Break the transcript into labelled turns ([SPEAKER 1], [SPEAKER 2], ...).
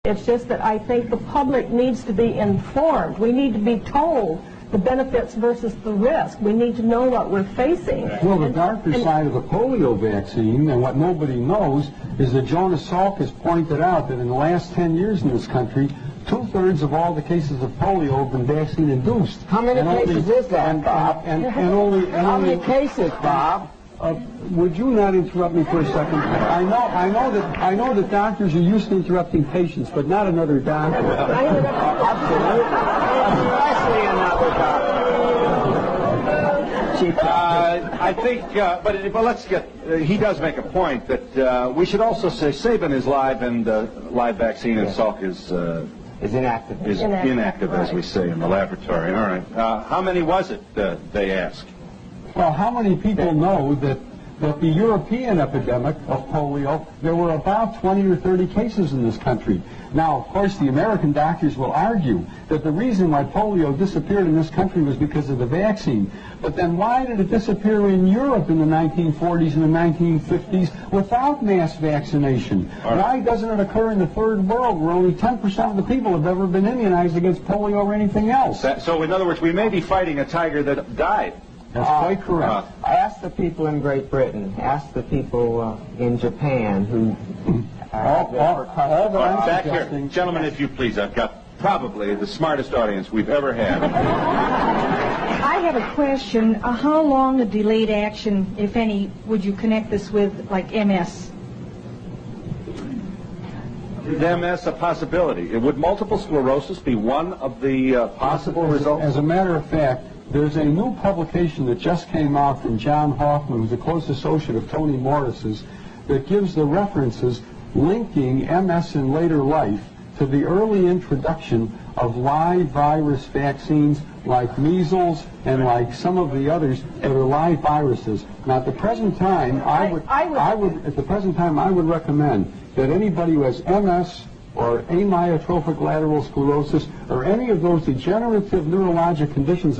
[SPEAKER 1] It's just that I think the public needs to be informed. We need to be told the benefits versus the risk. We need to know what we're facing.
[SPEAKER 2] Well, the darker side of the polio vaccine, and what nobody knows, is that Jonas Salk has pointed out that in the last 10 years in this country, 2/3 of all the cases of polio have been vaccine-induced.
[SPEAKER 3] How many cases is that, Bob?
[SPEAKER 2] How
[SPEAKER 3] many cases, Bob?
[SPEAKER 2] Would you not interrupt me for a second? I know that doctors are used to interrupting patients, but not another doctor.
[SPEAKER 3] Absolutely. Especially another doctor.
[SPEAKER 4] I think, but let's get. He does make a point that we should also say Sabin is live and live vaccine, and Salk is
[SPEAKER 3] inactive.
[SPEAKER 4] Is inactive, as we say in the laboratory. All right. How many was it? They ask.
[SPEAKER 2] Well, how many people know that the European epidemic of polio, there were about 20 or 30 cases in this country. Now, of course, the American doctors will argue that the reason why polio disappeared in this country was because of the vaccine. But then why did it disappear in Europe in the 1940s and the 1950s without mass vaccination? Right. Why doesn't it occur in the third world where only 10% of the people have ever been immunized against polio or anything else?
[SPEAKER 4] So, in other words, we may be fighting a tiger that died.
[SPEAKER 2] That's quite correct.
[SPEAKER 3] Ask the people in Great Britain. Ask the people in Japan who...
[SPEAKER 4] Back here. Gentlemen, if you please. I've got probably the smartest audience we've ever had.
[SPEAKER 5] I have a question. How long a delayed action, if any, would you connect this with, like MS?
[SPEAKER 4] Is MS a possibility? Would multiple sclerosis be one of the possible results?
[SPEAKER 2] As a matter of fact, there's a new publication that just came out from John Hoffman, who's a close associate of Tony Morris's, that gives the references linking MS in later life to the early introduction of live virus vaccines like measles and like some of the others that are live viruses. Now, at the present time, I would recommend that anybody who has MS or amyotrophic lateral sclerosis or any of those degenerative neurologic conditions of